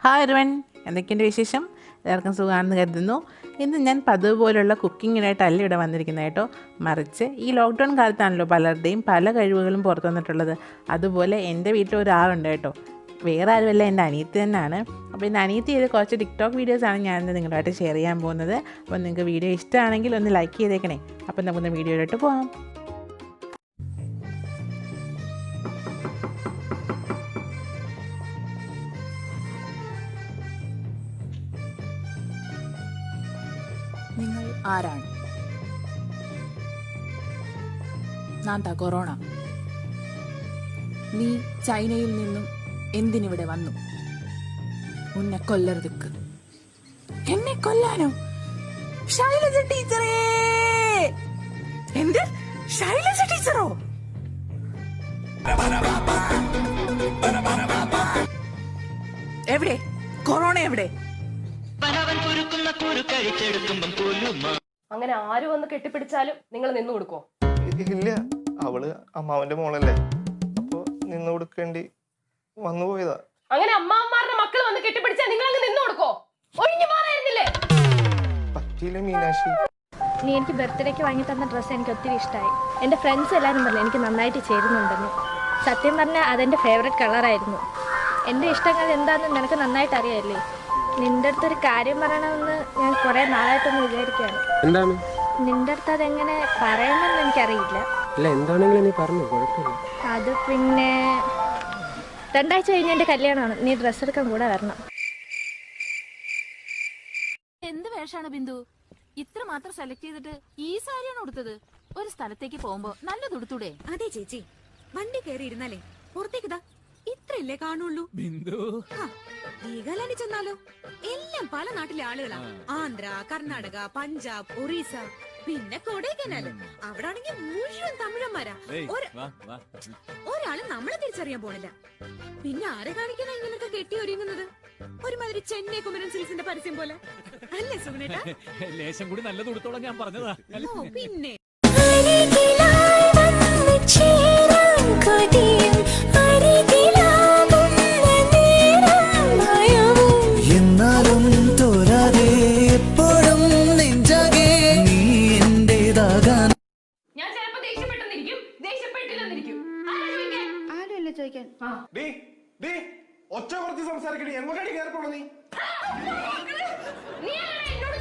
Hi everyone, എന്തൊക്കെയുണ്ട് വിശേഷം? എല്ലാവർക്കും സുഖമാണെന്ന് കരുതുന്നു. ഇന്ന് ഞാൻ പതിവ് പോലുള്ള കുക്കിങ്ങിനായിട്ടല്ല ഇവിടെ വന്നിരിക്കുന്നത് കേട്ടോ. മറിച്ച് ഈ ലോക്ക്ഡൗൺ കാലത്താണല്ലോ പലരുടെയും പല കഴിവുകളും പുറത്തു വന്നിട്ടുള്ളത്. അതുപോലെ എൻ്റെ വീട്ടിൽ ഒരാളുണ്ട് കേട്ടോ. വേറെ ആരുമല്ല, എൻ്റെ അനിയത്തി തന്നെയാണ്. അപ്പോൾ എൻ്റെ അനിയത്തി ചെയ്ത് കുറച്ച് ടിക്ടോക്ക് വീഡിയോസാണ് ഞാനിന്ന് നിങ്ങളുമായിട്ട് ഷെയർ ചെയ്യാൻ പോകുന്നത്. അപ്പോൾ നിങ്ങൾക്ക് വീഡിയോ ഇഷ്ടമാണെങ്കിൽ ഒന്ന് ലൈക്ക് ചെയ്തേക്കണേ. അപ്പോൾ നമുക്കൊന്ന് വീഡിയോയിലോട്ട് പോകാം. നിങ്ങൾ ആരാണ്? നാന്താ കൊറോണ. നീ ചൈനയിൽ നിന്നും എന്തിനിവിടെ വന്നു? ഉന്നെ കൊല്ലരുതുക്ക്. എന്നെ കൊല്ലാനോ? ശൈലജ ടീച്ചറേ! എന്ത്? ശൈലജ ടീച്ചറോ? എവിടെ കൊറോണ? എവിടെ? അങ്ങനെ ആരും വന്ന് കെട്ടിപ്പിടിച്ചാലും നിങ്ങൾ നിന്നു കൊടുക്കോ? ഇല്ല, അവള് അമ്മാവന്റെ മോളല്ലേ, അപ്പൊ നിന്ന് കൊടുക്കേണ്ടി വന്നു പോയതാ. അങ്ങനെ അമ്മാവന്മാരുടെ മക്കൾ വന്ന് കെട്ടിപ്പിടിച്ചാൽ നിങ്ങൾ അങ്ങ് നിന്നു കൊടുക്കോ? ഒഴിഞ്ഞു മാറായിരുന്നില്ലേ? പറ്റിയില്ല മീനാക്ഷി. നീ എനിക്ക് ബർത്ത്ഡേക്ക് വാങ്ങി തന്ന ഡ്രസ്സ് എനിക്ക് ഒത്തിരി ഇഷ്ടമായി. എൻ്റെ ഫ്രണ്ട്സ് എല്ലാവരും പറഞ്ഞു എനിക്ക് നന്നായിട്ട് ചേരുന്നുണ്ടെന്ന്. സത്യം പറഞ്ഞാൽ അതെൻ്റെ ഫേവറേറ്റ് കളറായിരുന്നു. എൻ്റെ ഇഷ്ടങ്ങൾ എന്താണെന്ന് നിനക്ക് നന്നായിട്ട് അറിയാമല്ലേ. നിന്റെ അടുത്തൊരു കാര്യം പറയണമെന്ന് ഞാൻ കുറേ നാളായിട്ടൊന്ന് വിചാരിക്കുകയാണ്. എന്താണ്? നിന്റെ അടുത്ത് അതെങ്ങനെ പറയണമെന്ന് എനിക്കറിയില്ല. അല്ല, എന്താണെങ്കിലും നീ പറഞ്ഞു, കുഴപ്പമില്ല. അത് പിന്നെ 2 ആഴ്ച കഴിഞ്ഞ് എൻ്റെ കല്യാണമാണ്. നീ ഡ്രസ്സ് എടുക്കാൻ കൂടെ വരണം. എന്ത് വേഷാണ് ബിന്ദു? ഇത്ര മാത്രം സെലക്ട് ചെയ്തിട്ട് ഈ സാരിയാണ് ഉടുത്തത്. ഒരു സ്ഥലത്തേക്ക് പോകുമ്പോ നല്ലത് ഉടുത്തൂടെ? അതെ ചേച്ചി, വണ്ടി കയറി ഇരുന്നാലേ പുറത്തേക്ക് ഇത്രയല്ലേ കാണുള്ളൂ. ബിന്ദു വീഗാലാൻഡിൽ ചെന്നാലോ? എല്ലാം പല നാട്ടിലെ ആളുകളാ. ആന്ധ്ര, കർണാടക, പഞ്ചാബ്, ഒറീസ, പിന്നെ കൊടൈക്കനാല്. അവിടെ ആണെങ്കിൽ മുഴുവൻ തമിഴന്മാരാ. ഒരാള് നമ്മളെ തിരിച്ചറിയാൻ പോണില്ല. പിന്നെ ആരെ കാണിക്കാനാ ഇങ്ങനൊക്കെ കെട്ടി ഒരുങ്ങുന്നത്? ഒരുമാതിരി ചെന്നൈ കുമരൻ സിൽസിന്റെ പരസ്യം പോലെ അല്ലേ സുഗുണേട്ടാ? ലേശം കൂടി നല്ലത് കൊടുത്തോളാം ഞാൻ പറഞ്ഞതാ. പിന്നെ ഞാൻ ചിലപ്പോ ദേഷ്യപ്പെട്ടെന്നിരിക്കും, ദേഷ്യപ്പെട്ടില്ലെന്നിരിക്കും. ആരുമല്ല ചോദിക്കാൻ. ഒച്ച കുറച്ച് സംസാരിക്കണേ. എങ്ങോട്ടാണ് കയറിപ്പോണ നീ? നീ എന്നോട്